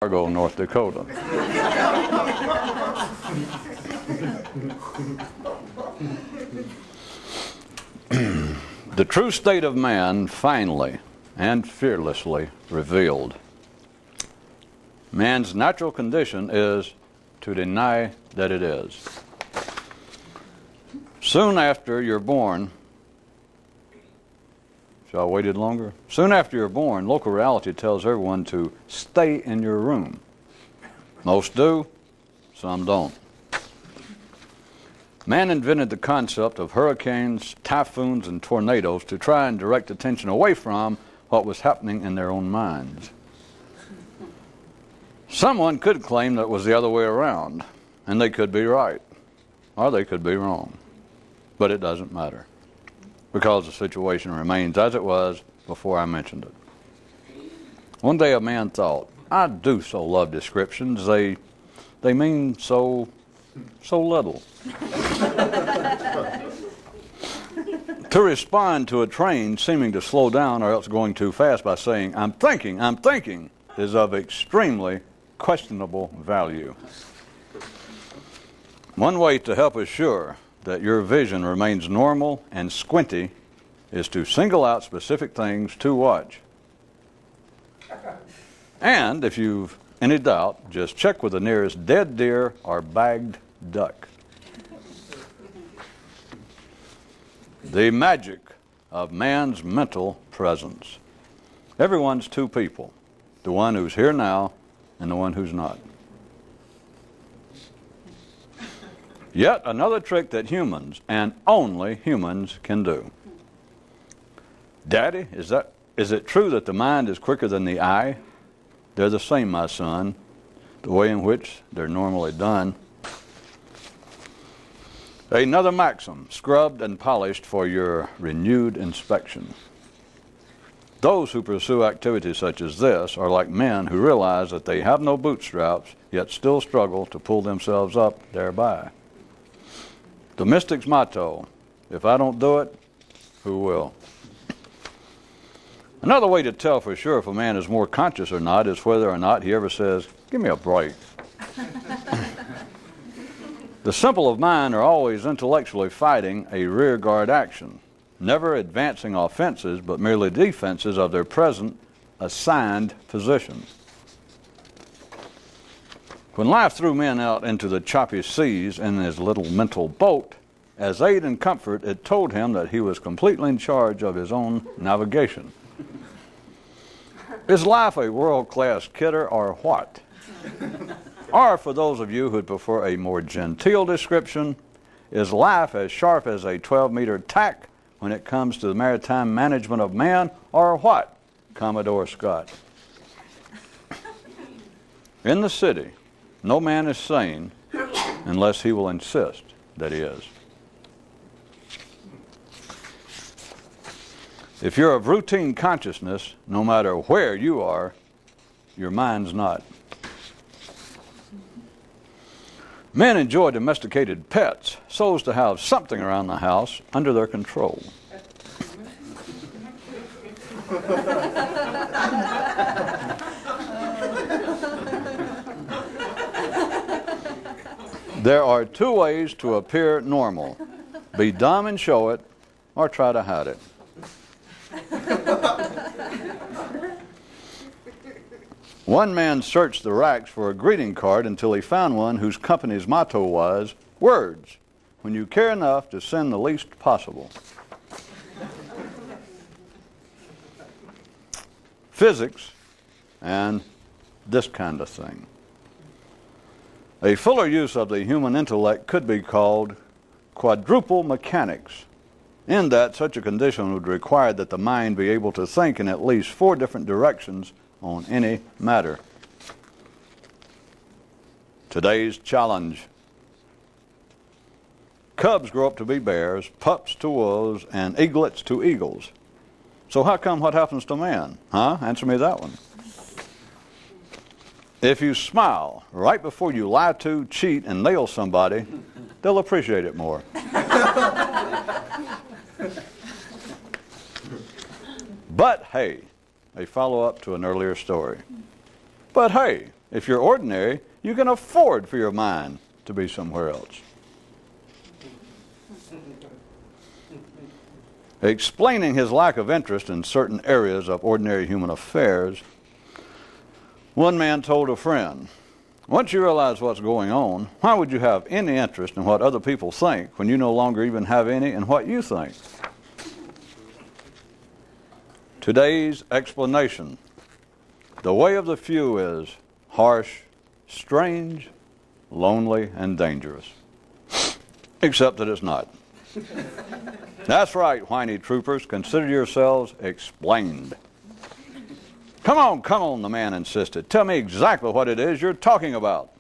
Fargo, North Dakota. The true state of man finally and fearlessly revealed. Man's natural condition is to deny that it is. Soon after you're born, shall I waited longer? Soon after you're born, local reality tells everyone to stay in your room. Most do, some don't. Man invented the concept of hurricanes, typhoons, and tornadoes to try and direct attention away from what was happening in their own minds. Someone could claim that it was the other way around, and they could be right, or they could be wrong. But it doesn't matter, because the situation remains as it was before I mentioned it. One day a man thought, I do so love descriptions, they mean so little. To respond to a train seeming to slow down or else going too fast by saying, I'm thinking, is of extremely questionable value. One way to help assure that your vision remains normal and squinty is to single out specific things to watch. And if you've any doubt, just check with the nearest dead deer or bagged duck. The magic of man's mental presence. Everyone's two people, the one who's here now and the one who's not. Yet another trick that humans, and only humans, can do. Daddy, is it true that the mind is quicker than the eye? They're the same, my son, the way in which they're normally done. Another maxim, scrubbed and polished for your renewed inspection. Those who pursue activities such as this are like men who realize that they have no bootstraps, yet still struggle to pull themselves up thereby. The mystic's motto, if I don't do it, who will? Another way to tell for sure if a man is more conscious or not is whether or not he ever says, give me a break. The simple of mind are always intellectually fighting a rearguard action, never advancing offenses but merely defenses of their present assigned position. When life threw man out into the choppy seas in his little mental boat, as aid and comfort, it told him that he was completely in charge of his own navigation. Is life a world-class kidder or what? Or for those of you who'd prefer a more genteel description, is life as sharp as a 12-meter tack when it comes to the maritime management of man, or what, Commodore Scott? In the city, no man is sane unless he will insist that he is. If you're of routine consciousness, no matter where you are, your mind's not. Men enjoy domesticated pets so as to have something around the house under their control. There are two ways to appear normal. Be dumb and show it, or try to hide it. One man searched the racks for a greeting card until he found one whose company's motto was, words, when you care enough to send the least possible. Physics and this kind of thing. A fuller use of the human intellect could be called quadruple mechanics, in that such a condition would require that the mind be able to think in at least 4 different directions on any matter. Today's challenge. Cubs grow up to be bears, pups to wolves, and eaglets to eagles. So how come what happens to man? Huh? Answer me that one. If you smile right before you lie to, cheat, and nail somebody, they'll appreciate it more. But hey, a follow-up to an earlier story. But hey, If you're ordinary, you can afford for your mind to be somewhere else. Explaining his lack of interest in certain areas of ordinary human affairs, one man told a friend, "Once you realize what's going on, why would you have any interest in what other people think when you no longer even have any in what you think?" Today's explanation: the way of the few is harsh, strange, lonely, and dangerous. Except that it's not. That's right, whiny troopers. Consider yourselves explained. Come on, the man insisted. Tell me exactly what it is you're talking about.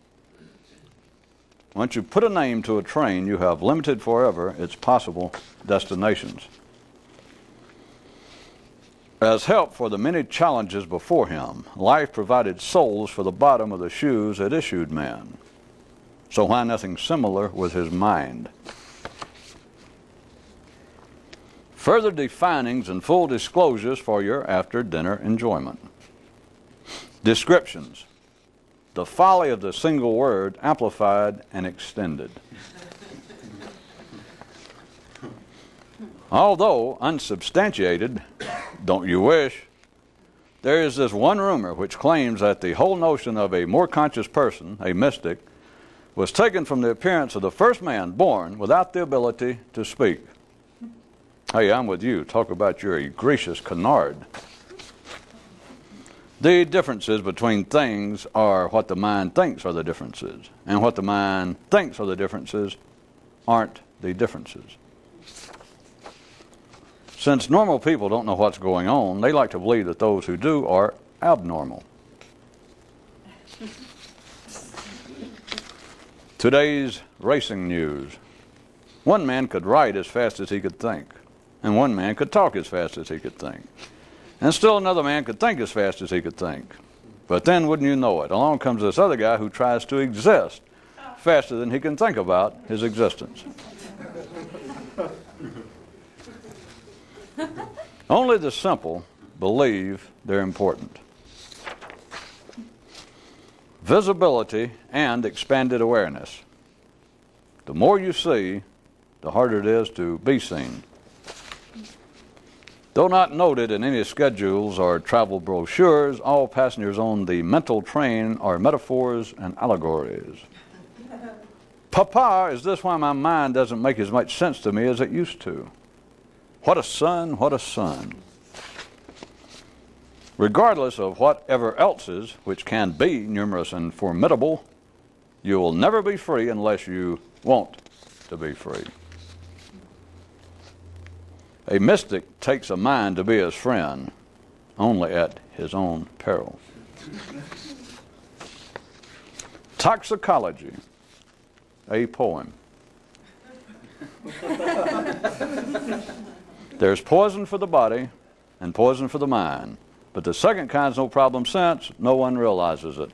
Once you put a name to a train, you have limited forever its possible destinations. As help for the many challenges before him, life provided soles for the bottom of the shoes it issued man. So why nothing similar with his mind? Further definings and full disclosures for your after-dinner enjoyment. Descriptions: the folly of the single word amplified and extended. Although unsubstantiated, don't you wish? There is this one rumor which claims that the whole notion of a more conscious person, a mystic, was taken from the appearance of the first man born without the ability to speak. Hey, I'm with you. Talk about your egregious canard. The differences between things are what the mind thinks are the differences, and what the mind thinks are the differences aren't the differences. Since normal people don't know what's going on, they like to believe that those who do are abnormal. Today's racing news. One man could write as fast as he could think, and one man could talk as fast as he could think. And still another man could think as fast as he could think. But then, wouldn't you know it, along comes this other guy who tries to exist faster than he can think about his existence. Only the simple believe they're important. Visibility and expanded awareness. The more you see, the harder it is to be seen. Though not noted in any schedules or travel brochures, all passengers on the mental train are metaphors and allegories. Papa, is this why my mind doesn't make as much sense to me as it used to? What a son, what a son. Regardless of whatever else is, which can be numerous and formidable, you will never be free unless you want to be free. A mystic takes a mind to be his friend, only at his own peril. Toxicology, a poem. There's poison for the body and poison for the mind, but the second kind's no problem since no one realizes it.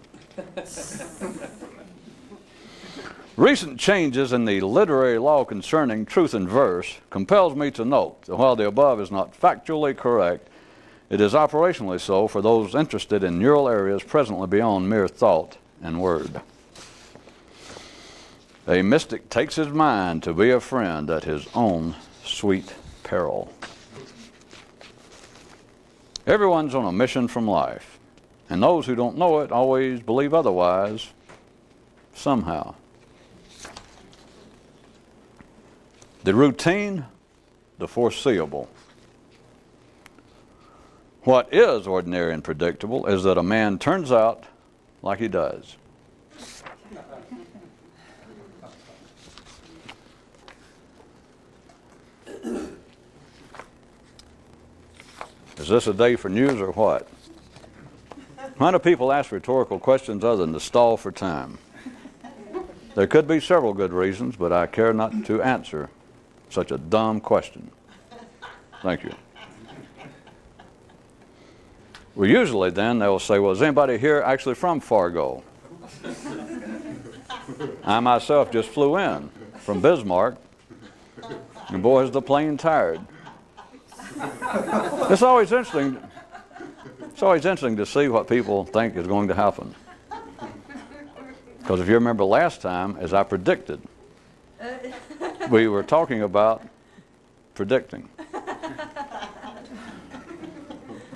Recent changes in the literary law concerning truth in verse compels me to note that while the above is not factually correct, it is operationally so for those interested in neural areas presently beyond mere thought and word. A mystic takes his mind to be a friend at his own sweet peril. Everyone's on a mission from life, and those who don't know it always believe otherwise, somehow. The routine, the foreseeable. What is ordinary and predictable is that a man turns out like he does. Is this a day for news or what? Why do people ask rhetorical questions other than to stall for time? There could be several good reasons, but I care not to answer such a dumb question. Thank you. Well, usually then they will say, well, is anybody here actually from Fargo? I myself just flew in from Bismarck, and boy, is the plane tired. It's always interesting to see what people think is going to happen. Because if you remember last time, as I predicted, we were talking about predicting.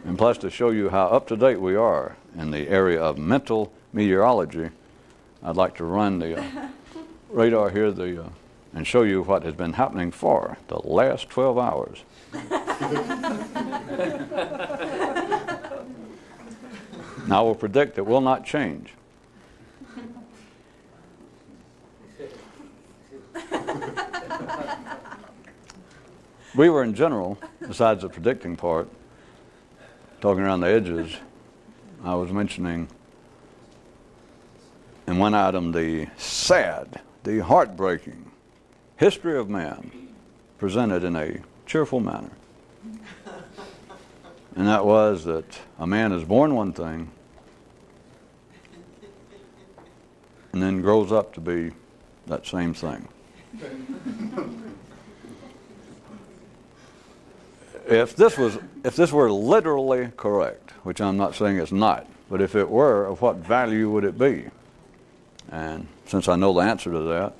And plus, to show you how up-to-date we are in the area of mental meteorology, I'd like to run the radar here and show you what has been happening for the last 12 hours. Now, I will predict it will not change. We were in general, besides the predicting part, talking around the edges. I was mentioning in one item the sad, the heartbreaking history of man presented in a cheerful manner. And that was that a man is born one thing and then grows up to be that same thing. If this were literally correct, which I'm not saying it's not, but if it were, of what value would it be? And since I know the answer to that,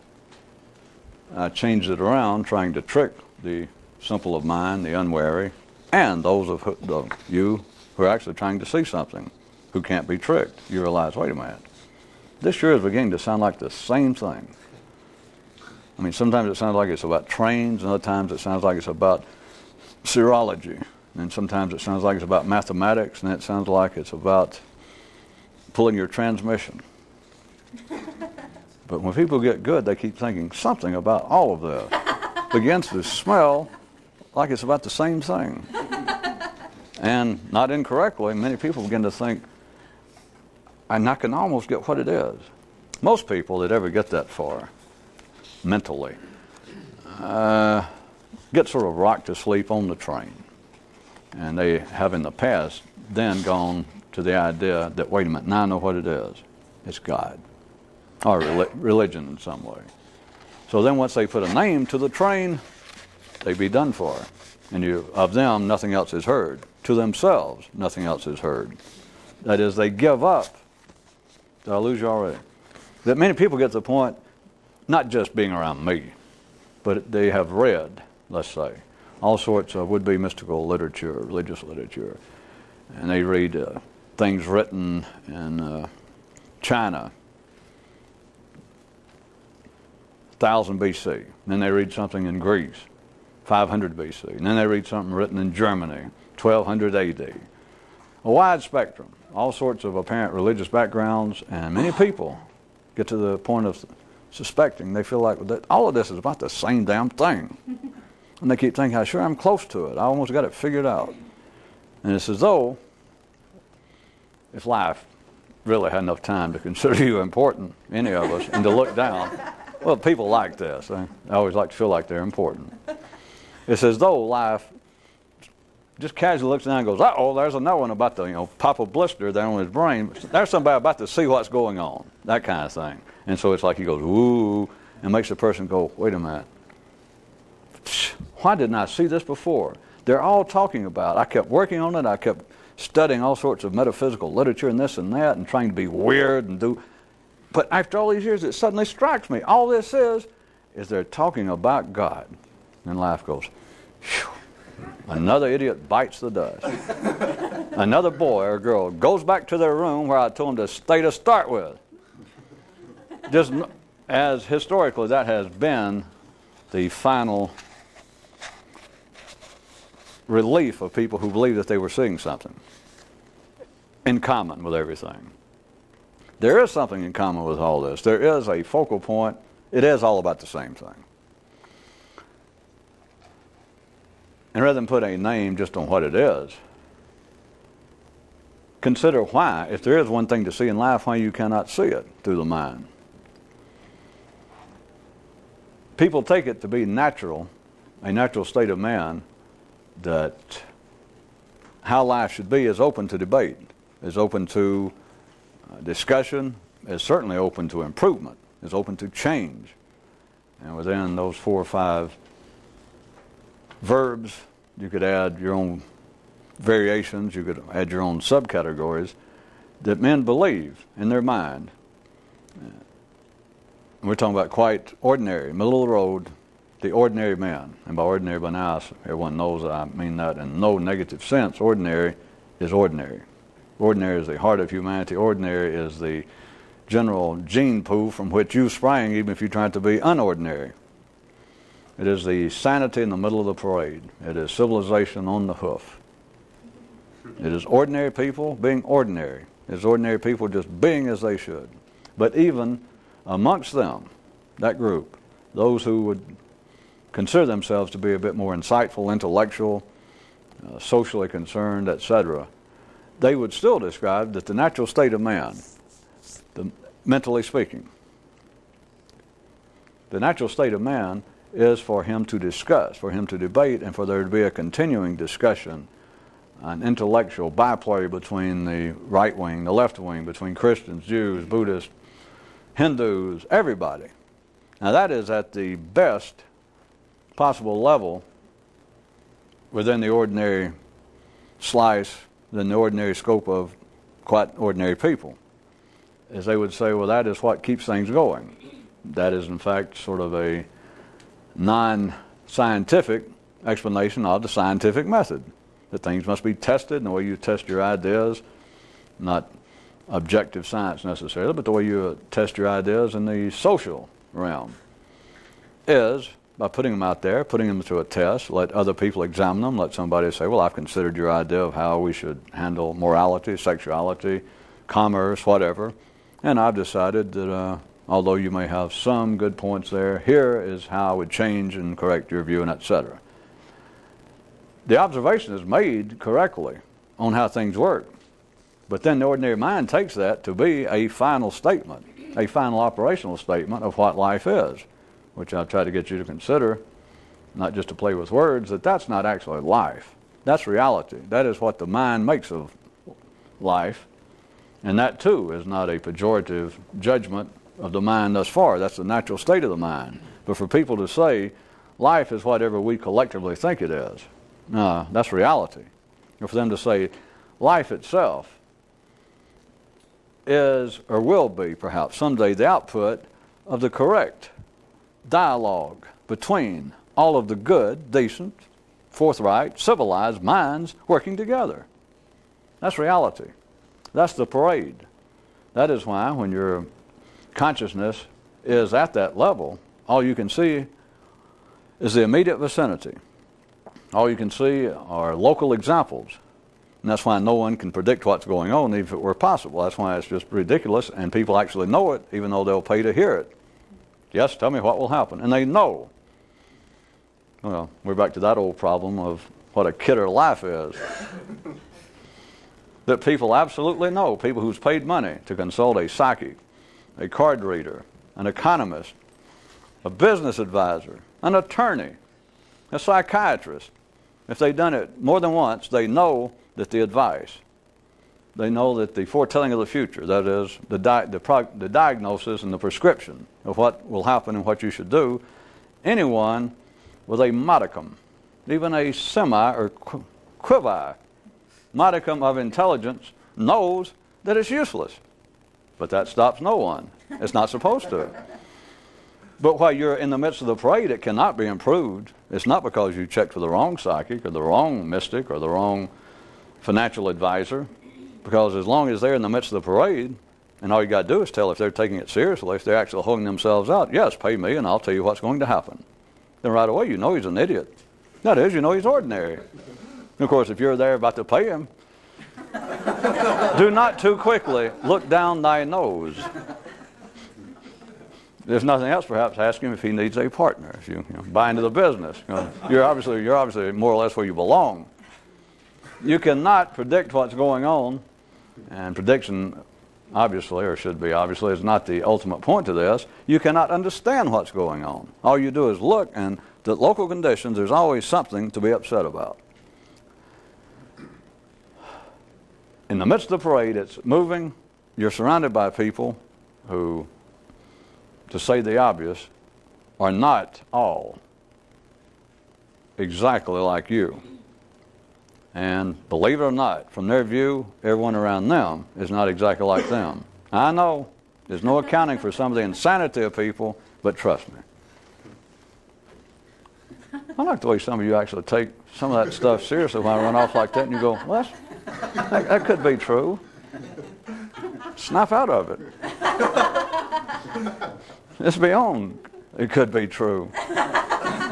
I changed it around, trying to trick the simple of mind, the unwary, and those of you who are actually trying to see something, who can't be tricked. You realize, wait a minute, this sure is beginning to sound like the same thing. I mean, sometimes it sounds like it's about trains, and other times it sounds like it's about serology, and sometimes it sounds like it's about mathematics, and it sounds like it's about pulling your transmission. But when people get good, they keep thinking something about all of this begins to smell like it's about the same thing. And not incorrectly, many people begin to think, and I can almost get what it is. Most people that ever get that far mentally get sort of rocked to sleep on the train. And they have in the past then gone to the idea that, wait a minute, now I know what it is. It's God. Or religion in some way. So then once they put a name to the train, they be done for. And of them, nothing else is heard. To themselves, nothing else is heard. That is, they give up. Did I lose you already? That many people get to the point, not just being around me, but they have read, let's say, all sorts of would-be mystical literature, religious literature. And they read things written in China, 1000 BC. And then they read something in Greece, 500 BC. And then they read something written in Germany, 1200 AD. A wide spectrum, all sorts of apparent religious backgrounds, and many people get to the point of suspecting, they feel like all of this is about the same damn thing. And they keep thinking, sure, I'm close to it. I almost got it figured out. And it's as though, if life really had enough time to consider you important, any of us, and to look down, well, people like this. They always like to feel like they're important. It's as though life just casually looks down and goes, uh-oh, there's another one about to, pop a blister down on his brain. There's somebody about to see what's going on, that kind of thing. And so it's like he goes, ooh, and makes the person go, wait a minute. Why didn't I see this before? They're all talking about, I kept working on it, I kept studying all sorts of metaphysical literature and this and that and trying to be weird and do, but after all these years it suddenly strikes me, all this is they're talking about God. And life goes, phew. Another idiot bites the dust. Another boy or girl goes back to their room where I told them to stay to start with. Just as historically that has been the final relief of people who believe that they were seeing something in common with everything. There is something in common with all this. There is a focal point. It is all about the same thing. And rather than put a name just on what it is, consider why, if there is one thing to see in life, why you cannot see it through the mind. People take it to be natural, a natural state of man, that how life should be is open to debate, is open to discussion, is certainly open to improvement, is open to change. And within those 4 or 5 verbs, you could add your own variations, you could add your own subcategories that men believe in their mind we're talking about quite ordinary, middle of the road, the ordinary man. And by ordinary, by now, everyone knows that I mean that in no negative sense. Ordinary is ordinary. Ordinary is the heart of humanity. Ordinary is the general gene pool from which you sprang, even if you tried to be unordinary. It is the sanity in the middle of the parade. It is civilization on the hoof. It is ordinary people being ordinary. It is ordinary people just being as they should. But even amongst them, that group, those who would consider themselves to be a bit more insightful, intellectual, socially concerned, etc., they would still describe that the natural state of man, mentally speaking, the natural state of man is for him to discuss, for him to debate, and for there to be a continuing discussion, an intellectual byplay between the right wing, the left wing, between Christians, Jews, Buddhists, Hindus, everybody. Now that is at the best possible level within the ordinary slice, within the ordinary scope of quite ordinary people. As they would say, well, that is what keeps things going. That is, in fact, sort of a non-scientific explanation of the scientific method. That things must be tested, and the way you test your ideas, not objective science necessarily, but the way you test your ideas in the social realm, is by putting them out there, putting them to a test, let other people examine them, let somebody say, well, I've considered your idea of how we should handle morality, sexuality, commerce, whatever, and I've decided that although you may have some good points there, here is how I would change and correct your view, and etc. The observation is made correctly on how things work, but then the ordinary mind takes that to be a final statement, a final operational statement of what life is, which I'll try to get you to consider, not just to play with words, that that's not actually life. That's reality. That is what the mind makes of life, and that too is not a pejorative judgment of the mind thus far. That's the natural state of the mind. But for people to say life is whatever we collectively think it is, no, that's reality. Or for them to say life itself is, or will be perhaps someday, the output of the correct dialogue between all of the good, decent, forthright, civilized minds working together. That's reality. That's the parade. That is why when your consciousness is at that level, all you can see is the immediate vicinity. All you can see are local examples. And that's why no one can predict what's going on, even if it were possible. That's why it's just ridiculous, and people actually know it, even though they'll pay to hear it. Yes, tell me what will happen. And they know. Well, we're back to that old problem of what a kidder life is. That people absolutely know, people who's paid money to consult a psychic, a card reader, an economist, a business advisor, an attorney, a psychiatrist. If they've done it more than once, they know that the advice, they know that the foretelling of the future, that is, the diagnosis and the prescription of what will happen and what you should do, anyone with a modicum, even a semi or quivi modicum of intelligence knows that it's useless. But that stops no one. It's not supposed to. But while you're in the midst of the parade, it cannot be improved. It's not because you checked with the wrong psychic or the wrong mystic or the wrong financial advisor. Because as long as they're in the midst of the parade, and all you got to do is tell if they're taking it seriously, if they're actually holding themselves out, yes, pay me and I'll tell you what's going to happen. Then right away you know he's an idiot. That is, you know he's ordinary. And of course, if you're there about to pay him, do not too quickly look down thy nose. There's nothing else, perhaps ask him if he needs a partner. If you buy into the business, you're obviously more or less where you belong. You cannot predict what's going on, and prediction, obviously, or should be obviously, is not the ultimate point to this. You cannot understand what's going on. All you do is look, and the local conditions, there's always something to be upset about. In the midst of the parade, it's moving. You're surrounded by people who, to say the obvious, are not all exactly like you. And believe it or not, from their view, everyone around them is not exactly like them. I know There's no accounting for some of the insanity of people, but trust me. I like the way some of you actually take some of that stuff seriously when I run off like that, and you go, well, that could be true. Snap out of it. It's beyond it could be true. I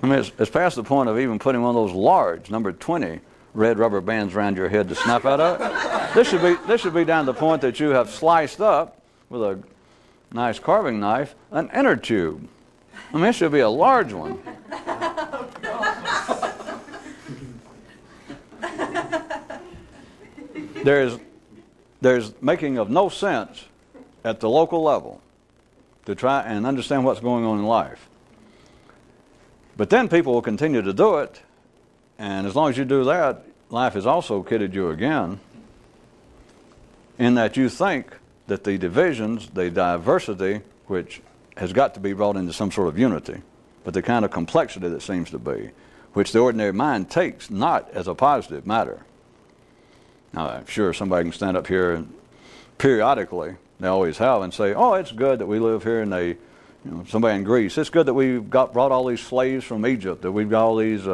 mean, it's past the point of even putting one of those large, number 20, red rubber bands around your head to snap out of it. This should be down to the point that you have sliced up with a nice carving knife an inner tube. I mean, it should be a large one. There's making of no sense at the local level to try and understand what's going on in life. But then people will continue to do it, and as long as you do that, life has also kidded you again, in that you think that the divisions, the diversity, which has got to be brought into some sort of unity, but the kind of complexity that seems to be, which the ordinary mind takes not as a positive matter. Now, I'm sure somebody can stand up here and periodically, they always have, and say, oh, it's good that we live here in somebody in Greece, it's good that we've brought all these slaves from Egypt, that we've got all these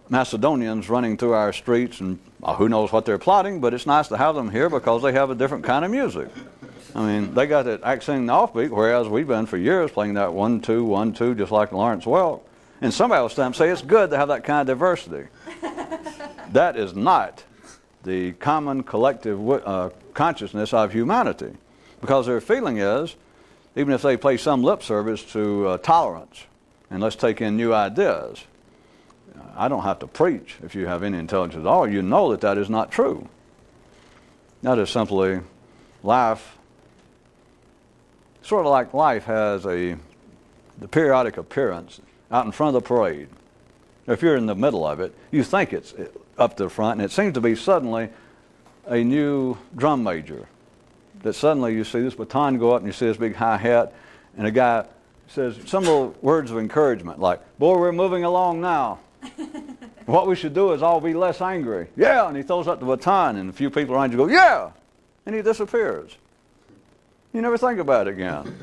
Macedonians running through our streets, and who knows what they're plotting, but it's nice to have them here because they have a different kind of music. I mean, they got that accent offbeat, whereas we've been for years playing that 1-2, 1-2, just like Lawrence Welk. And somebody will stand up and say, it's good to have that kind of diversity. That is not the common collective consciousness of humanity. Because their feeling is, even if they pay some lip service to tolerance, and let's take in new ideas, I don't have to preach if you have any intelligence at all. You know that is not true. That is simply life. Sort of like life has the periodic appearance out in front of the parade. If you're in the middle of it, you think it's up to the front, and it seems to be suddenly a new drum major. That suddenly you see this baton go up, and you see this big hi-hat, and a guy says some little words of encouragement, like, boy, we're moving along now. What we should do is all be less angry. Yeah, and he throws up the baton, and a few people around you go, yeah, and he disappears. You never think about it again.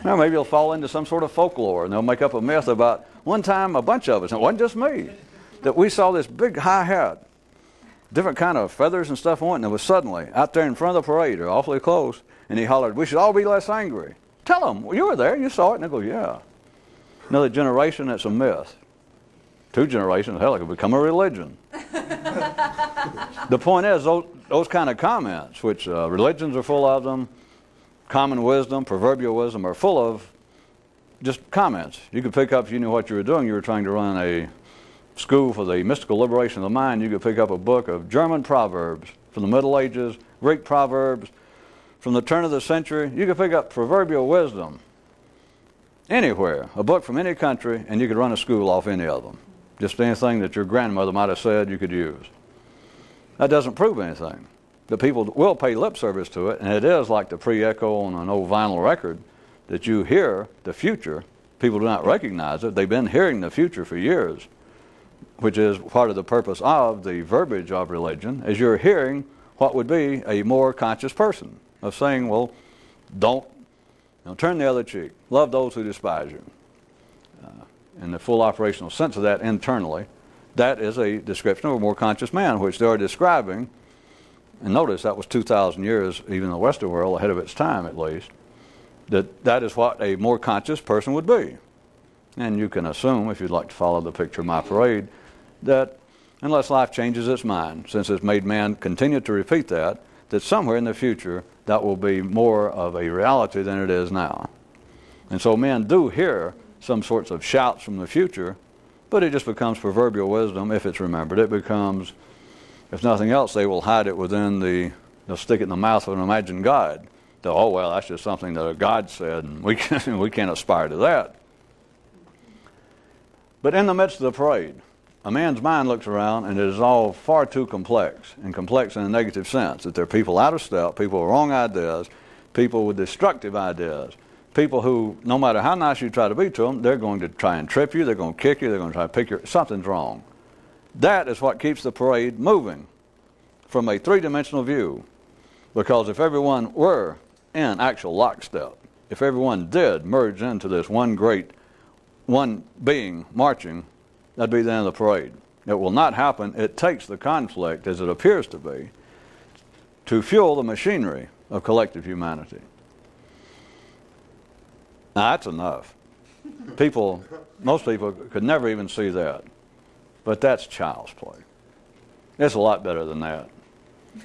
Now, maybe he'll fall into some sort of folklore, and they'll make up a myth about one time a bunch of us, and it wasn't just me, that we saw this big hi-hat, different kind of feathers and stuff on it, and it was suddenly out there in front of the parade, or awfully close, and he hollered, we should all be less angry. Tell them, well, you were there, you saw it, and they go, yeah. Another generation, it's a myth. 2 generations, hell, it could become a religion. The point is, those kind of comments, which religions are full of them, common wisdom, proverbial wisdom, are full of just comments. You could pick up, if you knew what you were doing, you were trying to run a school for the mystical liberation of the mind, you could pick up a book of German proverbs from the Middle Ages, Greek proverbs from the turn of the century. You could pick up proverbial wisdom anywhere, a book from any country, and you could run a school off any of them. Just anything that your grandmother might have said you could use. That doesn't prove anything. The people will pay lip service to it, and it is like the pre-echo on an old vinyl record that you hear the future. People do not recognize it. They've been hearing the future for years, which is part of the purpose of the verbiage of religion, is you're hearing what would be a more conscious person, of saying, well, don't turn the other cheek. Love those who despise you. In the full operational sense of that internally, that is a description of a more conscious man, which they are describing. And notice that was 2,000 years, even in the Western world, ahead of its time at least, that is what a more conscious person would be. And you can assume, if you'd like to follow the picture of my parade, that unless life changes its mind, since it's made man continue to repeat that somewhere in the future that will be more of a reality than it is now. And so men do hear some sorts of shouts from the future, but it just becomes proverbial wisdom if it's remembered. It becomes, if nothing else, they will hide it within they'll stick it in the mouth of an imagined God. Oh, well, that's just something that a God said, and we can't aspire to that. But in the midst of the parade, a man's mind looks around, and it is all far too complex, and complex in a negative sense, that there are people out of step, people with wrong ideas, people with destructive ideas, people who, no matter how nice you try to be to them, they're going to try and trip you, they're going to kick you, they're going to try to pick something's wrong. That is what keeps the parade moving from a 3-dimensional view. Because if everyone were in actual lockstep, if everyone did merge into this one being marching, that'd be the end of the parade. It will not happen. It takes the conflict, as it appears to be, to fuel the machinery of collective humanity. Now, that's enough. Most people could never even see that. But that's child's play. It's a lot better than that.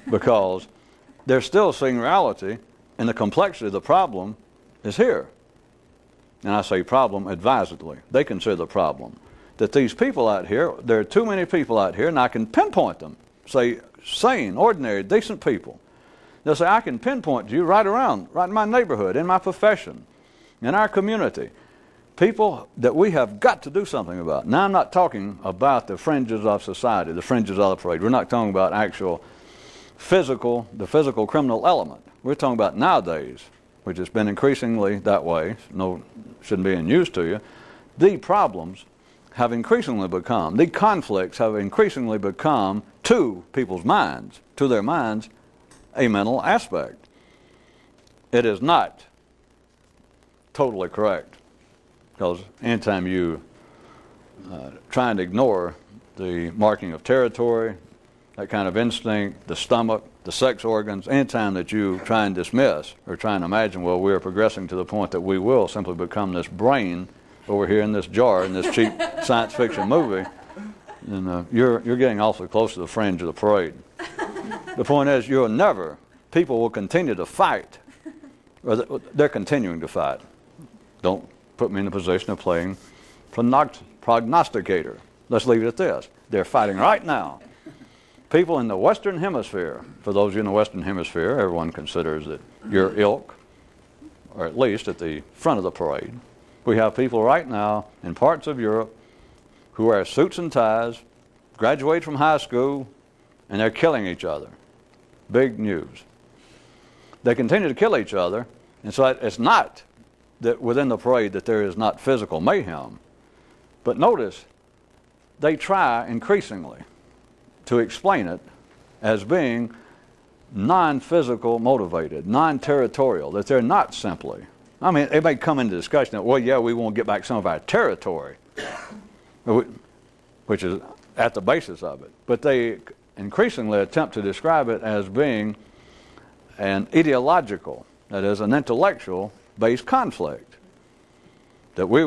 Because they're still seeing reality, and the complexity of the problem is here. And I say problem advisedly. They consider the problem that these people out here, there are too many people out here, and I can pinpoint them. Say, sane, ordinary, decent people. They'll say, I can pinpoint you right in my neighborhood, in my profession, in our community. People that we have got to do something about. Now, I'm not talking about the fringes of society, the fringes of the parade. We're not talking about the physical criminal element. We're talking about nowadays, which has been increasingly that way. No, shouldn't be any news to you. The problems have increasingly become, the conflicts have increasingly become, to people's minds, to their minds, a mental aspect. It is not totally correct. Because anytime you try and ignore the marking of territory, that kind of instinct, the stomach, the sex organs, anytime that you try and dismiss or try and imagine, well, we are progressing to the point that we will simply become this brain over here in this jar in this cheap science fiction movie, then you're getting awfully close to the fringe of the parade. The point is, people will continue to fight, or they're continuing to fight. Don't put me in the position of playing prognosticator. Let's leave it at this. They're fighting right now. People in the Western Hemisphere, for those of you in the Western Hemisphere, everyone considers that your ilk, or at least at the front of the parade. We have people right now in parts of Europe who wear suits and ties, graduate from high school, and they're killing each other. Big news. They continue to kill each other, and so it's not that within the parade that there is not physical mayhem. But notice, they try increasingly to explain it as being non-physical motivated, non-territorial, that they're not simply. I mean, it may come into discussion that, well, yeah, we want to get back some of our territory, which is at the basis of it. But they increasingly attempt to describe it as being an ideological, that is, an intellectual-based conflict. That we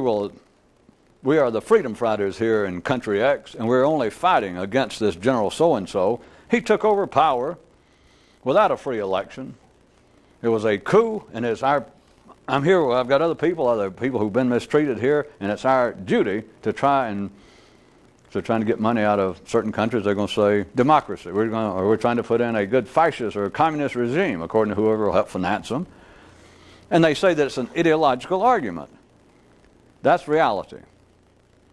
are the freedom fighters here in country X, and we're only fighting against this General so-and-so. He took over power without a free election. It was a coup, and I'm here, I've got other people who've been mistreated here, and it's our duty to trying to get money out of certain countries. They're going to say democracy. We're trying to put in a good fascist or a communist regime, according to whoever will help finance them. And they say that it's an ideological argument. That's reality.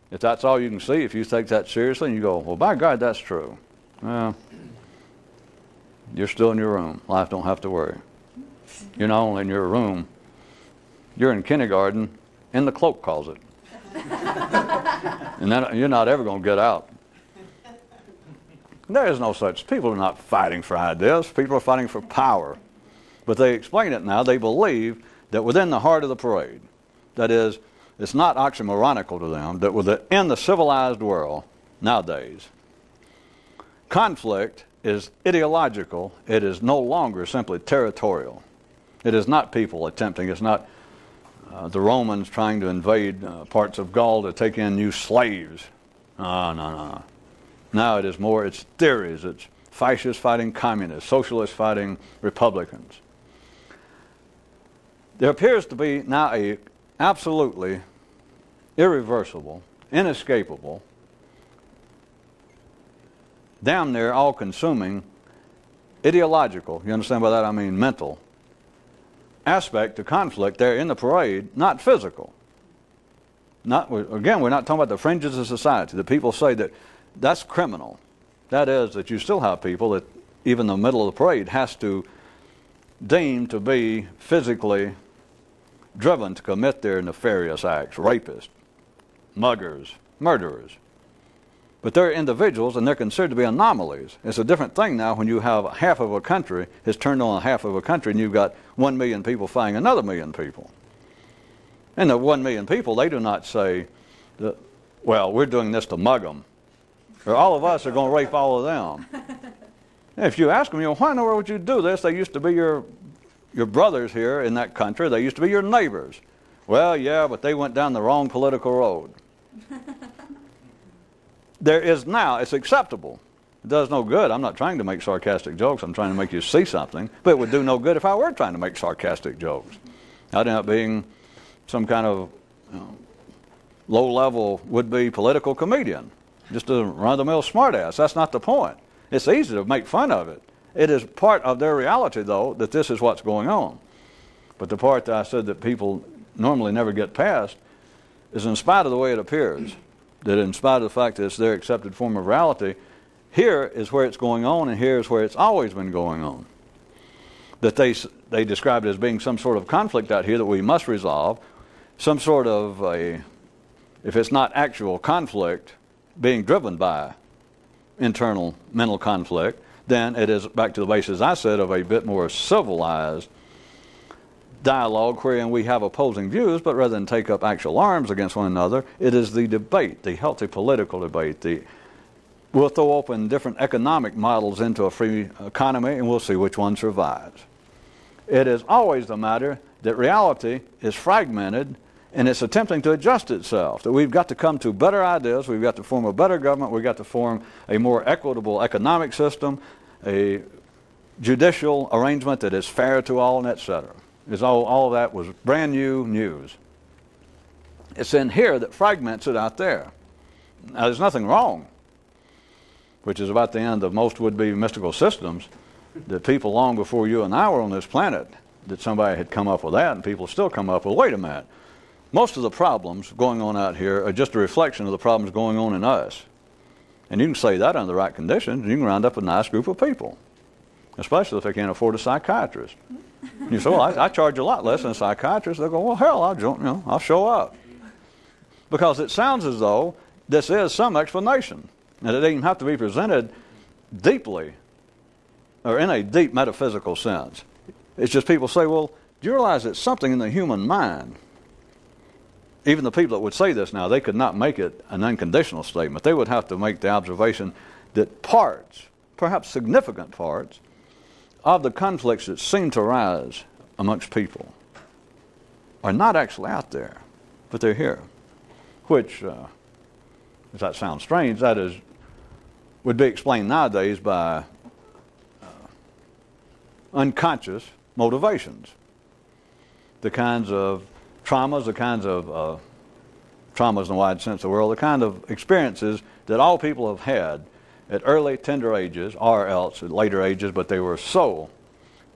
If that's all you can see, if you take that seriously and you go, well, by God, that's true. Well, you're still in your room. Life don't have to worry. You're not only in your room, you're in kindergarten in the cloak closet. And then you're not ever going to get out. There is no such. People are not fighting for ideas. People are fighting for power. But they explain it now. They believe that within the heart of the parade, that is, it's not oxymoronical to them, that within the civilized world nowadays, conflict is ideological. It is no longer simply territorial. It is not people attempting. It's not the Romans trying to invade parts of Gaul to take in new slaves. No. Now it is more, it's theories. It's fascists fighting communists, socialists fighting Republicans. There appears to be now a absolutely irreversible, inescapable, damn near all-consuming, ideological, you understand by that I mean mental, aspect to conflict there in the parade, not physical. Again, we're not talking about the fringes of society. The people say that that's criminal. That is, that you still have people that even the middle of the parade has to deem to be physically driven to commit their nefarious acts, rapists, muggers, murderers. But they're individuals, and they're considered to be anomalies. It's a different thing now when you have half of a country is turned on half of a country, and you've got 1 million people fighting another million people. And the 1 million people, they do not say, well, we're doing this to mug them, or all of us are going to rape all of them. If you ask them, why in the world would you do this? They used to be your brothers here in that country. They used to be your neighbors. Well, yeah, but they went down the wrong political road. There is now, it's acceptable. It does no good. I'm not trying to make sarcastic jokes. I'm trying to make you see something. But it would do no good if I were trying to make sarcastic jokes. I'd end up being some kind of low-level would-be political comedian. Just a run-of-the-mill smartass. That's not the point. It's easy to make fun of it. It is part of their reality, though, that this is what's going on. But the part that I said that people normally never get past is, in spite of the way it appears, that in spite of the fact that it's their accepted form of reality, here is where it's going on, and here is where it's always been going on. That they describe it as being some sort of conflict out here that we must resolve, some sort of if it's not actual conflict, being driven by internal mental conflict, then it is back to the basis I said of a bit more civilized dialogue wherein we have opposing views, but rather than take up actual arms against one another, it is the debate, the healthy political debate. We'll throw open different economic models into a free economy, and we'll see which one survives. It is always the matter that reality is fragmented, and it's attempting to adjust itself, that we've got to come to better ideas, we've got to form a better government, we've got to form a more equitable economic system, a judicial arrangement that is fair to all, and etc. All of that was brand new news. It's in here that fragments it out there. Now, there's nothing wrong, which is about the end of most would-be mystical systems, that people long before you and I were on this planet, that somebody had come up with that, and people still come up with, wait a minute, most of the problems going on out here are just a reflection of the problems going on in us. And you can say that under the right conditions, you can round up a nice group of people, especially if they can't afford a psychiatrist. You say, well, I charge a lot less than a psychiatrist. They'll go, well, hell, I'll show up. Because it sounds as though this is some explanation, and it doesn't have to be presented deeply or in a deep metaphysical sense. It's just people say, well, do you realize it's something in the human mind? Even the people that would say this now, they could not make it an unconditional statement. They would have to make the observation that parts, perhaps significant parts, of the conflicts that seem to rise amongst people are not actually out there, but they're here. Which, if that sounds strange, would be explained nowadays by unconscious motivations. The kinds of traumas, traumas in the wide sense of the world, the kind of experiences that all people have had at early, tender ages, or else at later ages, but they were so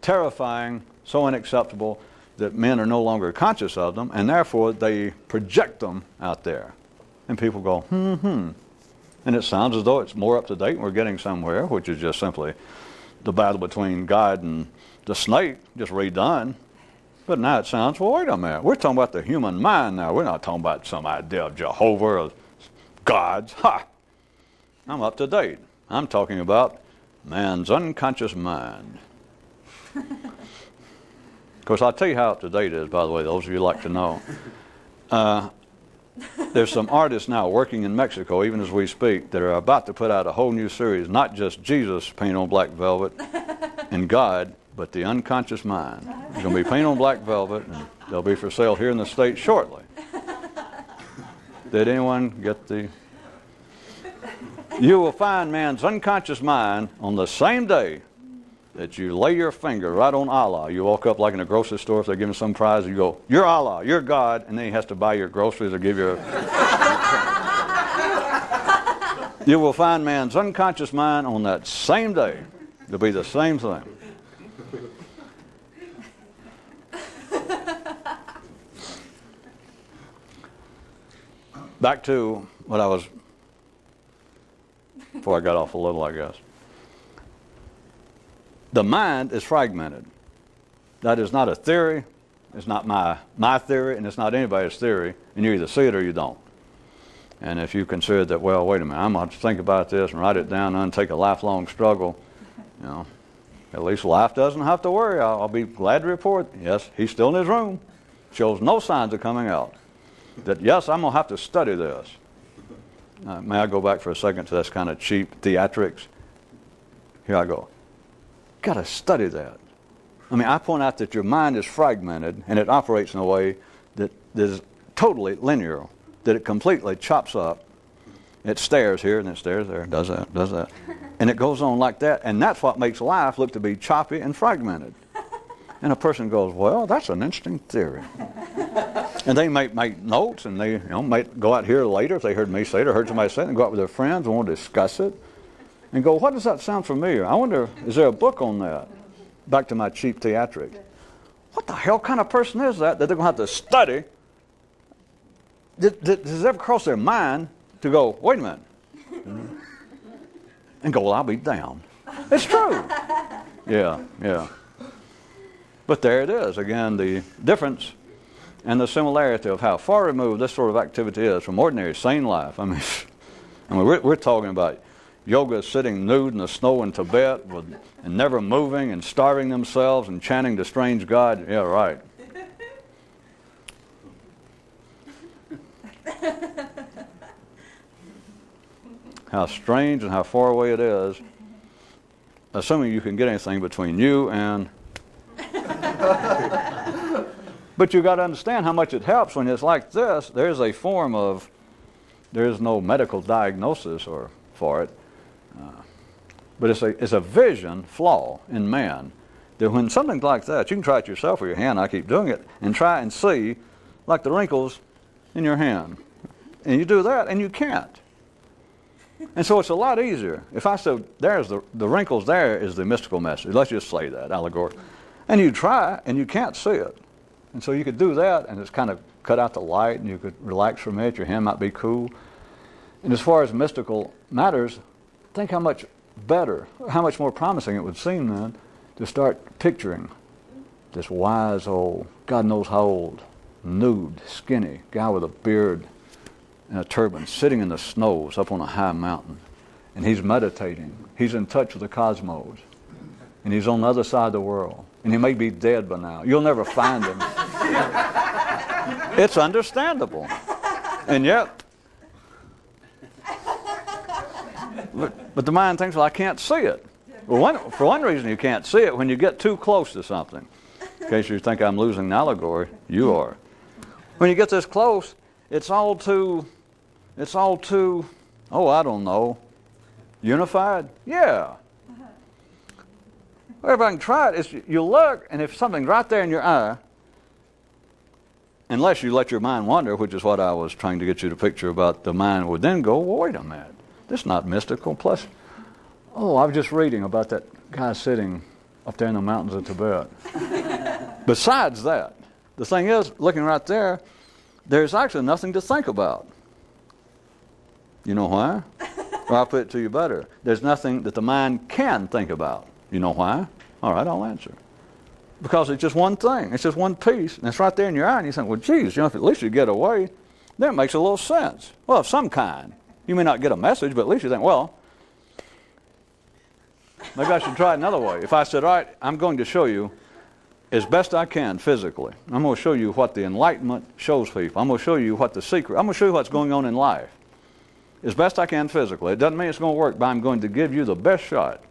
terrifying, so unacceptable, that men are no longer conscious of them, and therefore they project them out there. And people go, And it sounds as though it's more up to date and we're getting somewhere, which is just simply the battle between God and the snake, just redone. But now it sounds, well, wait a minute, we're talking about the human mind now. We're not talking about some idea of Jehovah or gods. Ha! I'm up to date. I'm talking about man's unconscious mind. Of course, I'll tell you how up to date it is, by the way, those of you who like to know. There's some artists now working in Mexico, even as we speak, that are about to put out a whole new series, not just Jesus painted on black velvet and God, but the unconscious mind. It's going to be painted on black velvet, and they'll be for sale here in the States shortly. Did anyone get the... You will find man's unconscious mind on the same day that you lay your finger right on Allah. You walk up like in a grocery store, if they're giving some prize, you go, you're Allah, you're God, and then he has to buy your groceries or give you You will find man's unconscious mind on that same day. It'll be the same thing. Back to what I was, before I got off a little, I guess. The mind is fragmented. That is not a theory. It's not my theory, and it's not anybody's theory, and you either see it or you don't. And if you consider that, well, wait a minute, I'm going to think about this and write it down and take a lifelong struggle, you know, at least life doesn't have to worry. I'll be glad to report, yes, he's still in his room. Shows no signs of coming out. That, yes, I'm going to have to study this. May I go back for a second to this kind of cheap theatrics? Here I go. Got to study that. I mean, I point out that your mind is fragmented and it operates in a way that is totally linear, that it completely chops up. It stares here and it stares there, does that. And it goes on like that. And that's what makes life look to be choppy and fragmented. And a person goes, well, that's an interesting theory. And they might make notes, and they might go out here later if they heard me say it or heard somebody say it, and go out with their friends and want to discuss it. And go, what does that sound familiar? I wonder, is there a book on that? Back to my cheap theatrics. What the hell kind of person is that they're going to have to study? Does it ever cross their mind to go, wait a minute, and go, well, I'll be down. It's true. Yeah. But there it is. Again, the difference and the similarity of how far removed this sort of activity is from ordinary sane life. I mean we're talking about yoga sitting nude in the snow in Tibet and never moving and starving themselves and chanting the strange God. Yeah, right. How strange and how far away it is, assuming you can get anything between you and... But you got to understand how much it helps when it's like this. There's a form of... There's no medical diagnosis for it. But it's a vision flaw in man. That when something's like that, you can try it yourself with your hand. I keep doing it. And try and see, like the wrinkles in your hand. And you do that, and you can't. And so it's a lot easier. If I said, there's the wrinkles there is the mystical message. Let's just say that, allegory. And you try, and you can't see it. And so you could do that, and it's kind of cut out the light, and you could relax from it. Your hand might be cool. And as far as mystical matters, think how much better, how much more promising it would seem then to start picturing this wise old, God knows how old, nude, skinny guy with a beard and a turban sitting in the snows up on a high mountain. And he's meditating. He's in touch with the cosmos. And he's on the other side of the world. And he may be dead by now. You'll never find him. It's understandable. And yet, but the mind thinks, well, I can't see it. Well, for one reason you can't see it, when you get too close to something. In case you think I'm losing the allegory, you are. When you get this close, it's all too, oh, I don't know, unified? Yeah. Well, if I can try it, is you look, and if something's right there in your eye, unless you let your mind wander, which is what I was trying to get you to picture about, the mind would then go, well, wait a minute, this is not mystical. Plus, oh, I was just reading about that guy sitting up there in the mountains of Tibet. Besides that, the thing is, looking right there, there's actually nothing to think about. You know why? Or I'll put it to you better. There's nothing that the mind can think about. You know why? All right, I'll answer. Because it's just one thing. It's just one piece. And it's right there in your eye. And you think, well, geez, if at least you get away, then it makes a little sense. Well, of some kind. You may not get a message, but at least you think, well, maybe I should try it another way. If I said, all right, I'm going to show you as best I can physically. I'm going to show you what the enlightenment shows people. I'm going to show you what the secret, I'm going to show you what's going on in life. As best I can physically. It doesn't mean it's going to work, but I'm going to give you the best shot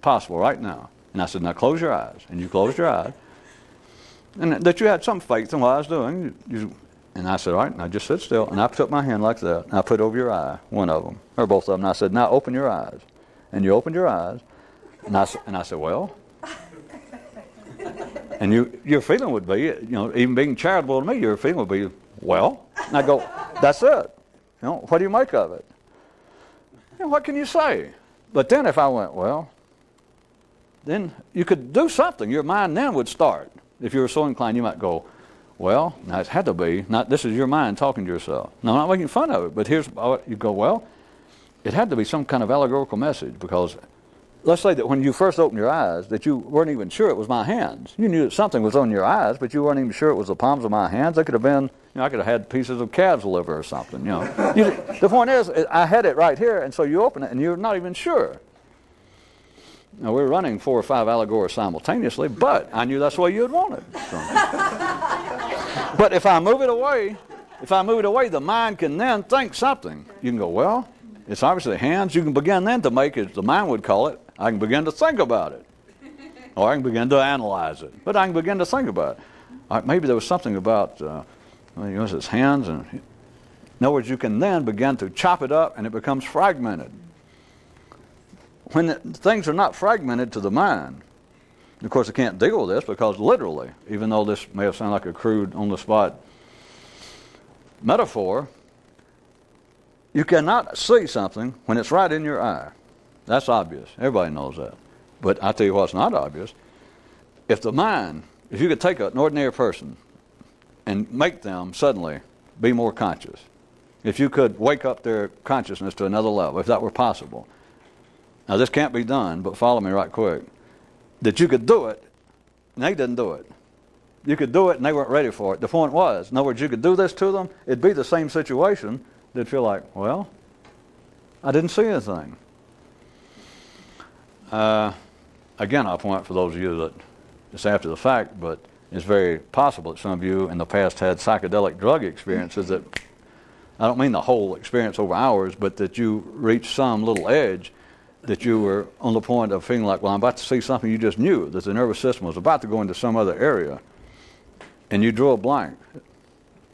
possible right now. And I said, now close your eyes. And you closed your eyes. And that you had some faith in what I was doing. And I said, all right, now just sit still. And I took my hand like that, and I put over your eye, one of them, or both of them. And I said, now open your eyes. And you opened your eyes. And I said, well. And your feeling would be, even being charitable to me, your feeling would be, well. And I go, that's it. What do you make of it? What can you say? But then if I went, well, then you could do something. Your mind then would start. If you were so inclined, you might go, well, now it had to be. This is your mind talking to yourself. No, I'm not making fun of it, but here's, you go, well, it had to be some kind of allegorical message, because let's say that when you first opened your eyes, that you weren't even sure it was my hands. You knew that something was on your eyes, but you weren't even sure it was the palms of my hands. They could have been, I could have had pieces of calf's liver or something, The point is, I had it right here, and so you open it, and you're not even sure. Now, we're running 4 or 5 allegories simultaneously, but I knew that's the way you'd want it. So. But if I move it away, the mind can then think something. You can go, well, it's obviously hands. You can begin then to make, as the mind would call it, I can begin to think about it. Or I can begin to analyze it. But I can begin to think about it. Maybe there was something about, it's hands. In other words, you can then begin to chop it up and it becomes fragmented. When things are not fragmented to the mind, of course, I can't deal with this because literally, even though this may have sounded like a crude, on-the-spot metaphor, you cannot see something when it's right in your eye. That's obvious. Everybody knows that. But I tell you what's not obvious. If you could take an ordinary person and make them suddenly be more conscious, if you could wake up their consciousness to another level, if that were possible. Now, this can't be done, but follow me right quick. That you could do it, and they didn't do it. You could do it, and they weren't ready for it. The point was, in other words, you could do this to them, it'd be the same situation. They'd feel like, well, I didn't see anything. Again, I'll point out for those of you that it's after the fact, but it's very possible that some of you in the past had psychedelic drug experiences that, I don't mean the whole experience over hours, but that you reached some little edge that you were on the point of feeling like, well, I'm about to see something. You just knew that the nervous system was about to go into some other area, and you drew a blank.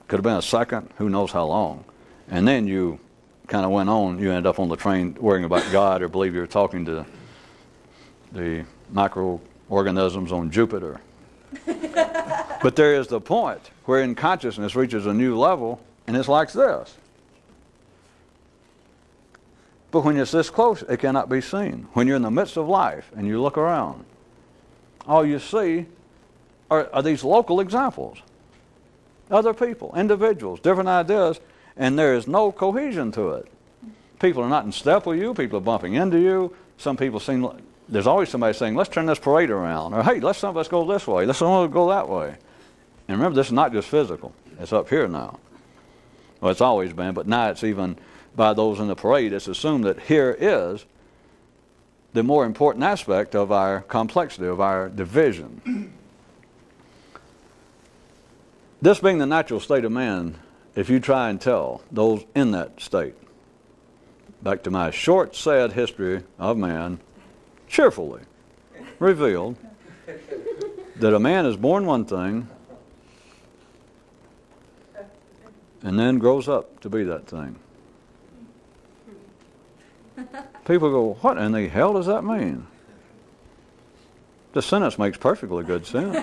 Could have been a second, who knows how long. And then you kind of went on. You ended up on the train worrying about God or believe you were talking to the microorganisms on Jupiter. But there is the point wherein consciousness reaches a new level, and it's like this. But when it's this close, it cannot be seen. When you're in the midst of life and you look around, all you see are these local examples. Other people, individuals, different ideas, and there is no cohesion to it. People are not in step with you. People are bumping into you. Some people seem, there's always somebody saying, let's turn this parade around. Or, hey, let's go this way. Let's go that way. And remember, this is not just physical. It's up here now. Well, it's always been, but now it's even by those in the parade, it's assumed that here is the more important aspect of our complexity, of our division. This being the natural state of man, if you try and tell those in that state, back to my short, sad history of man, cheerfully revealed that a man is born one thing and then grows up to be that thing. People go, what in the hell does that mean? The sentence makes perfectly good sense.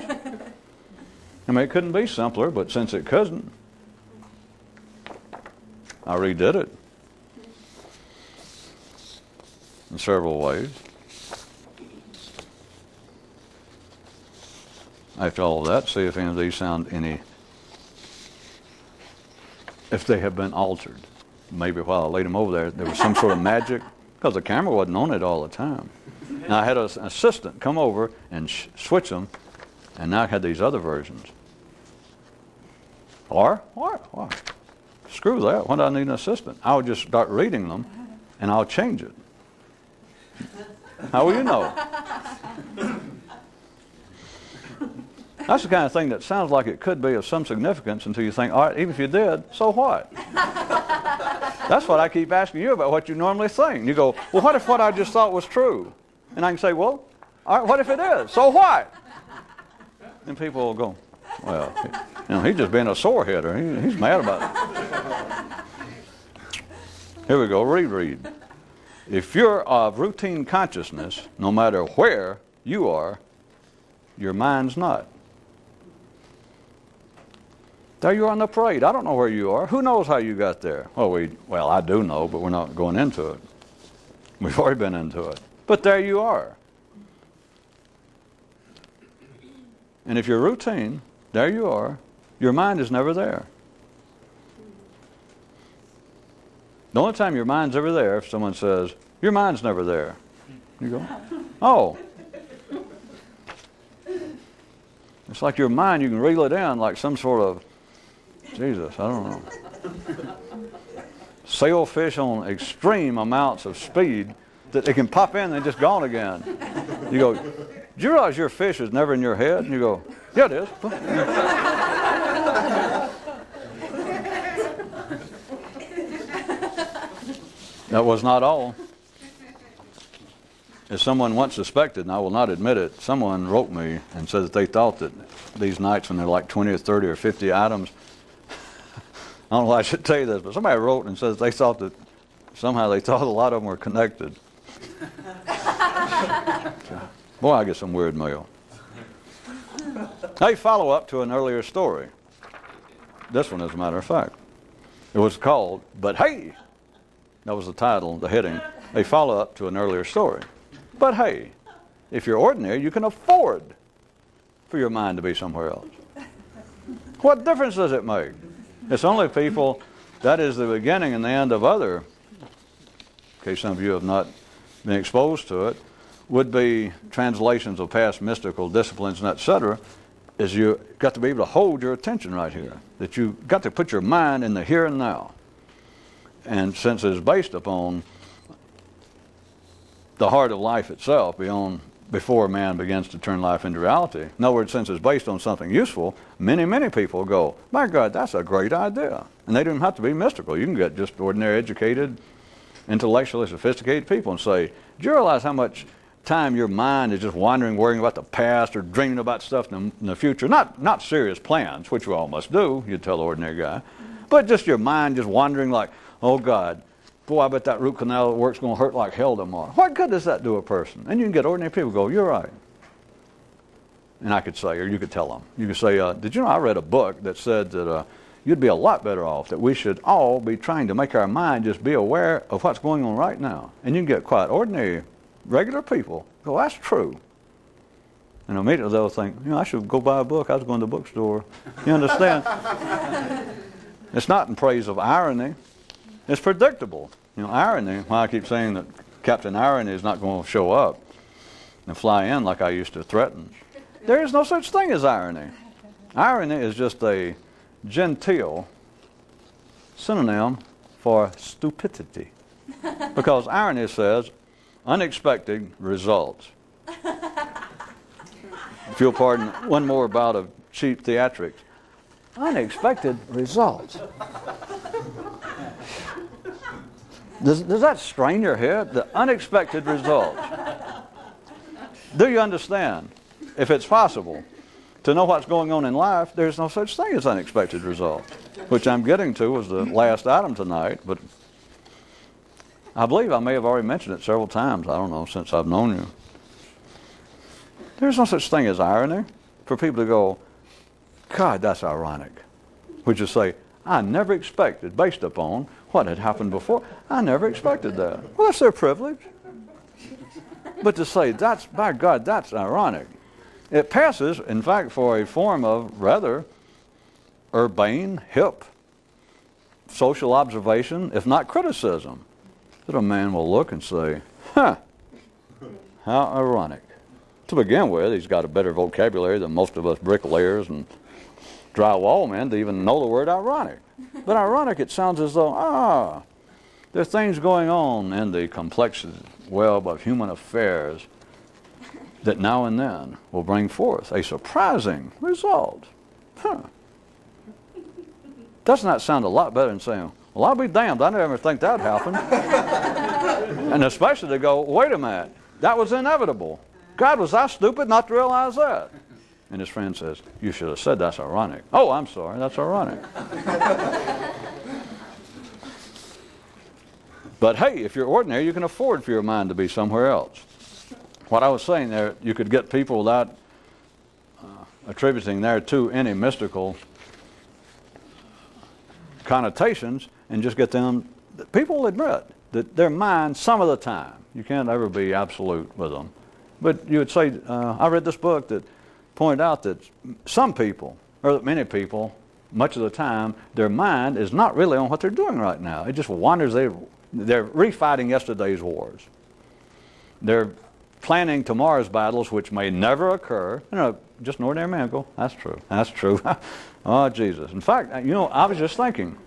I mean, it couldn't be simpler, but since it couldn't, I redid it in several ways. After all of that, see if any of these sound if they have been altered. Maybe while I laid them over there was some sort of magic, because the camera wasn't on it all the time. And I had an assistant come over and switch them, and now I had these other versions. Or screw that. When do I need an assistant? I'll just start reading them, and I'll change it. How will you know? That's the kind of thing that sounds like it could be of some significance until you think, all right, even if you did, so what? That's what I keep asking you about, what you normally think. You go, well, what if what I just thought was true? And I can say, well, all right, what if it is? So what? And people will go, well, he's just being a soreheader. He's mad about it. Here we go, reread. If you're of routine consciousness, no matter where you are, your mind's not. There you are on the parade. I don't know where you are. Who knows how you got there? Well, I do know, but we're not going into it. We've already been into it. But there you are. And if you're routine, there you are. Your mind is never there. The only time your mind's ever there, if someone says, your mind's never there, You go, oh. It's like your mind, you can reel it in like some sort of, Jesus, I don't know. Sailfish on extreme amounts of speed that it can pop in and just gone again. You go, do you realize your fish is never in your head? And you go, yeah, it is. That was not all. As someone once suspected, and I will not admit it, someone wrote me and said that they thought that these nights when they're like 20 or 30 or 50 items, I don't know why I should tell you this, but somebody wrote and says they thought that somehow they thought a lot of them were connected. Boy, I get some weird mail. Hey, follow up to an earlier story. This one, as a matter of fact. It was called, But Hey! That was the title, the heading. A follow up to an earlier story. But hey, if you're ordinary, you can afford for your mind to be somewhere else. What difference does it make? It's only people, that is the beginning and the end of other, in case some of you have not been exposed to it, would be translations of past mystical disciplines and etc. Is you got to be able to hold your attention right here. That you got to put your mind in the here and now. And since it's based upon the heart of life itself, before man begins to turn life into reality. In other words, since it's based on something useful, many people go, my God, that's a great idea. And they don't have to be mystical. You can get just ordinary, educated, intellectually sophisticated people and say, do you realize how much time your mind is just wandering, worrying about the past or dreaming about stuff in the future? Not serious plans, which we all must do, you'd tell the ordinary guy, but just your mind just wandering like, oh God, boy, I bet that root canal at work's going to hurt like hell tomorrow. What good does that do a person? And you can get ordinary people go, you're right. And I could say, or you could tell them. You could say, did you know I read a book that said that you'd be a lot better off, that we should all be trying to make our mind just be aware of what's going on right now. And you can get quite ordinary, regular people go, that's true. And immediately they'll think, I should go buy a book. I was going to the bookstore. You understand? It's not in praise of irony. It's predictable. Irony, why I keep saying that Captain Irony is not going to show up and fly in like I used to threaten. There is no such thing as irony. Irony is just a genteel synonym for stupidity. Because irony says unexpected results. If you'll pardon one more bout of cheap theatrics. Unexpected results. Does that strain your head? The unexpected results. Do you understand? If it's possible to know what's going on in life, there's no such thing as unexpected results. Which I'm getting to was the last item tonight, but I believe I may have already mentioned it several times, I don't know, since I've known you. There's no such thing as irony. For people to go, God, that's ironic. Which is say, I never expected, based upon what had happened before, I never expected that. Well, that's their privilege. But to say, by God, that's ironic. It passes, in fact, for a form of rather urbane, hip, social observation, if not criticism. That a man will look and say, how ironic. To begin with, he's got a better vocabulary than most of us bricklayers and drywall men to even know the word ironic. But ironic, it sounds as though, there are things going on in the complex web of human affairs that now and then will bring forth a surprising result. Doesn't that sound a lot better than saying, well, I'll be damned, I never think that'd happen. And especially to go, wait a minute, that was inevitable. God, was I stupid not to realize that? And his friend says, you should have said that's ironic. Oh, I'm sorry, that's ironic. But hey, if you're ordinary, you can afford for your mind to be somewhere else. What I was saying there, you could get people without attributing thereto any mystical connotations and just get them. People admit that their mind, some of the time, you can't ever be absolute with them. But you would say, I read this book that pointed out that some people, or many people, much of the time, their mind is not really on what they're doing right now. It just wanders. They're refighting yesterday's wars. They're planning tomorrow's battles, which may never occur. Just an ordinary man go, that's true, that's true. Oh, Jesus. In fact, I was just thinking.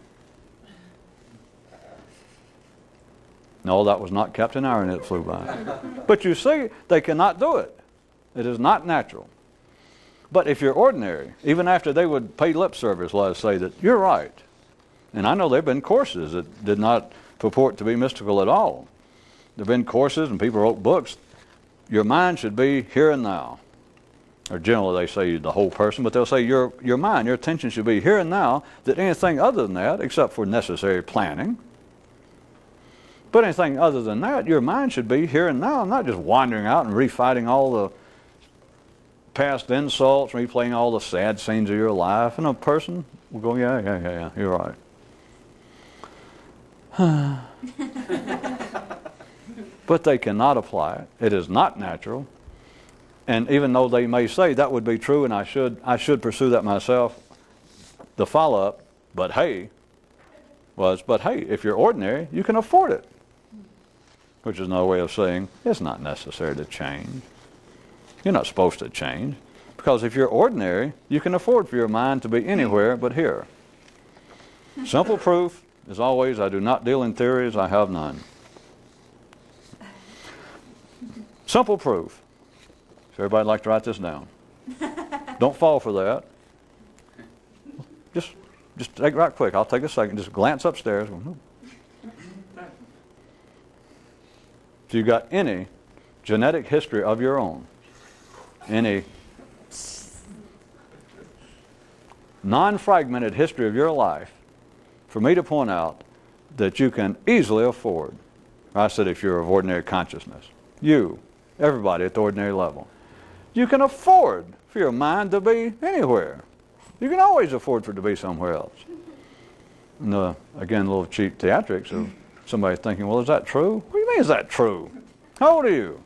No, that was not Captain Irony that flew by. But you see, they cannot do it. It is not natural. But if you're ordinary, even after they would pay lip service, let us say that you're right. And I know there have been courses that did not purport to be mystical at all. There have been courses and people wrote books. Your mind should be here and now. Or generally they say the whole person, but they'll say your mind, your attention should be here and now, that anything other than that, except for necessary planning, but anything other than that, your mind should be here and now, not just wandering out and refighting all the past insults, replaying all the sad scenes of your life. And a person will go, yeah, you're right. But they cannot apply it. It is not natural. And even though they may say that would be true and I should pursue that myself, the follow-up, but hey, if you're ordinary, you can afford it. Which is another way of saying it's not necessary to change. You're not supposed to change. Because if you're ordinary, you can afford for your mind to be anywhere but here. Simple proof is always, I do not deal in theories, I have none. Simple proof. So everybody like to write this down. Don't fall for that. Just take it right quick. I'll take a second. Just glance upstairs. If you've got any genetic history of your own, any non-fragmented history of your life, for me to point out that you can easily afford, I said if you're of ordinary consciousness, everybody at the ordinary level, you can afford for your mind to be anywhere. You can always afford for it to be somewhere else. And again, a little cheap theatrics of somebody thinking, well, is that true? What do you mean is that true? How old are you?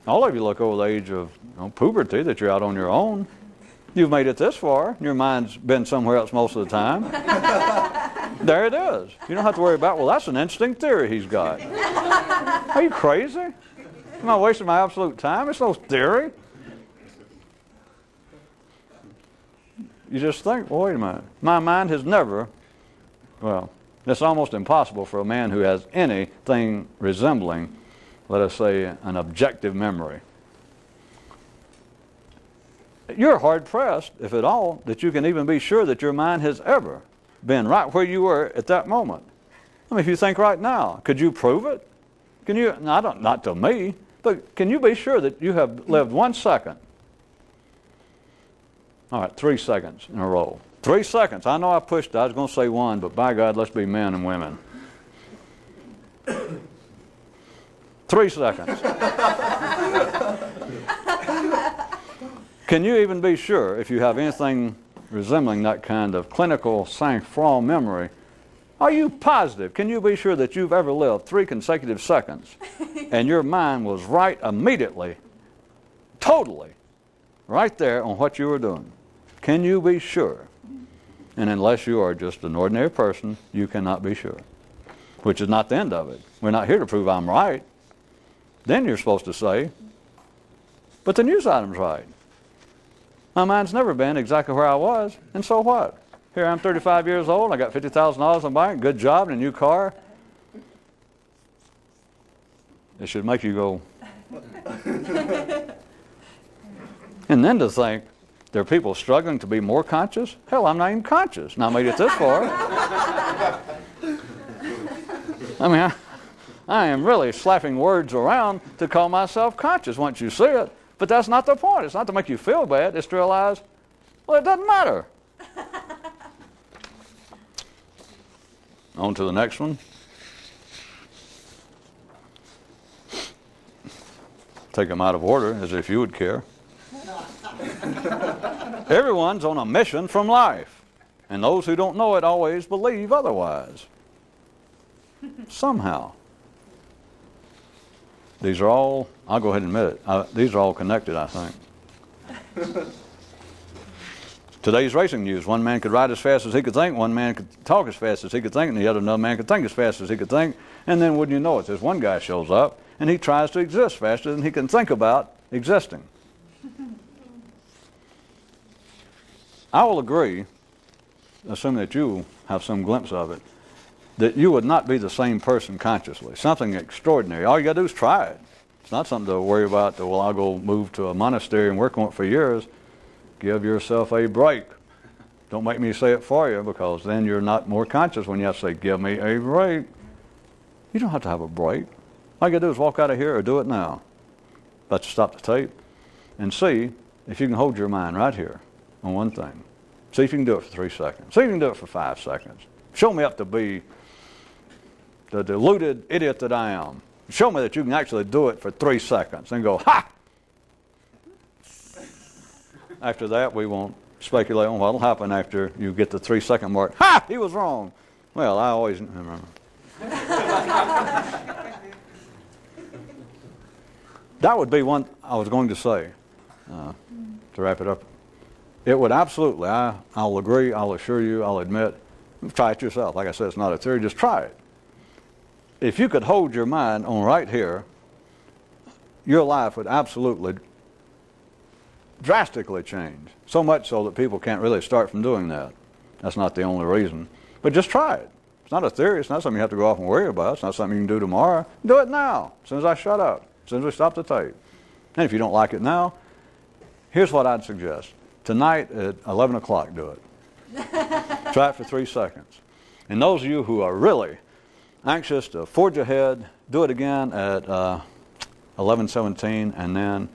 All of you look over the age of puberty that you're out on your own. You've made it this far. Your mind's been somewhere else most of the time. There it is. You don't have to worry about, well, that's an interesting theory he's got. Are you crazy? Am I wasting my absolute time? It's no theory. You just think, well, wait a minute. My mind has never, it's almost impossible for a man who has anything resembling, let us say, an objective memory. You're hard-pressed, if at all, that you can even be sure that your mind has ever been right where you were at that moment. I mean, if you think right now, could you prove it? Can you, not to me, but can you be sure that you have lived 1 second? All right, 3 seconds in a row. 3 seconds. I know I pushed it. I was going to say 1, but by God, let's be men and women. 3 seconds. Can you even be sure, if you have anything resembling that kind of clinical sang-froid memory, are you positive? Can you be sure that you've ever lived 3 consecutive seconds and your mind was right immediately, totally, right there on what you were doing? Can you be sure? And unless you are just an ordinary person, you cannot be sure. Which is not the end of it. We're not here to prove I'm right. Then you're supposed to say, but the news item's right. My mind's never been exactly where I was, and so what? Here I'm 35 years old, I got $50,000 in the bank, good job, and a new car. It should make you go. And then to think, there are people struggling to be more conscious? Hell, I'm not even conscious, and I made it this far. I mean, I am really slapping words around to call myself conscious once you see it. But that's not the point. It's not to make you feel bad. It's to realize, well, it doesn't matter. On to the next one. Take them out of order, as if you would care. Everyone's on a mission from life. And those who don't know it always believe otherwise. Somehow. These are all, I'll go ahead and admit it, these are all connected, I think. Today's racing news, one man could ride as fast as he could think, one man could talk as fast as he could think, and the other another man could think as fast as he could think. And then wouldn't you know it, this one guy shows up, and he tries to exist faster than he can think about existing. I will agree, assuming that you have some glimpse of it, that you would not be the same person consciously. Something extraordinary. All you got to do is try it. It's not something to worry about, well, I'll go move to a monastery and work on it for years. Give yourself a break. Don't make me say it for you, because then you're not more conscious when you have to say, give me a break. You don't have to have a break. All you got to do is walk out of here or do it now. Let's stop the tape and see if you can hold your mind right here on one thing. See if you can do it for 3 seconds. See if you can do it for 5 seconds. Show me up to be the deluded idiot that I am. Show me that you can actually do it for 3 seconds and go, ha! After that, we won't speculate on what will happen after you get the 3 second mark. Ha! He was wrong. Well, I always remember. That would be one I was going to say, to wrap it up. It would absolutely, I'll agree, I'll assure you, I'll admit, try it yourself. Like I said, it's not a theory, just try it. If you could hold your mind on right here, your life would absolutely, drastically change. So much so that people can't really start from doing that. That's not the only reason. But just try it. It's not a theory. It's not something you have to go off and worry about. It's not something you can do tomorrow. Do it now, as soon as I shut up, as soon as we stop the tape. And if you don't like it now, here's what I'd suggest. Tonight at 11 o'clock, do it. Try it for 3 seconds. And those of you who are really anxious to forge ahead, do it again at 11:17, and then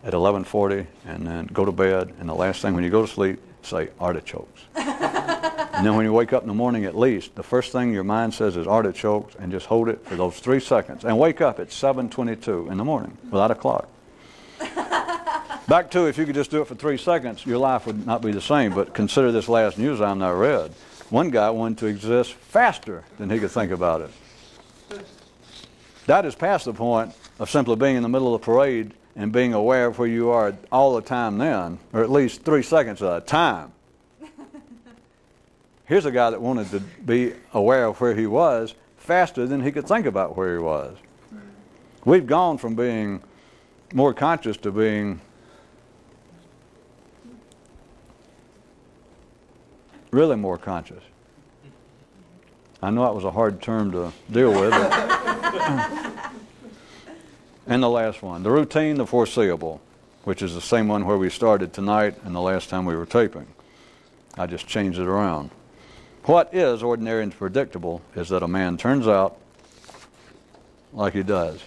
at 11:40, and then go to bed. And the last thing when you go to sleep, say artichokes. And then when you wake up in the morning, at least the first thing your mind says is artichokes, and just hold it for those 3 seconds. And wake up at 7:22 in the morning without a clock. Back to, if you could just do it for 3 seconds, your life would not be the same. But consider this last news item I read. One guy wanted to exist faster than he could think about it. That is past the point of simply being in the middle of the parade and being aware of where you are all the time then, or at least 3 seconds at a time. Here's a guy that wanted to be aware of where he was faster than he could think about where he was. We've gone from being more conscious to being really more conscious. I know that was a hard term to deal with. And the last one, the routine, the foreseeable, which is the same one where we started tonight and the last time we were taping. I just changed it around. What is ordinary and predictable is that a man turns out like he does.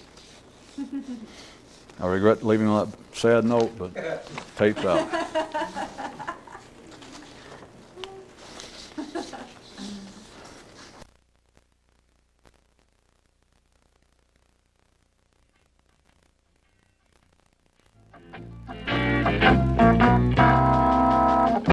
I regret leaving on that sad note, but tape's out.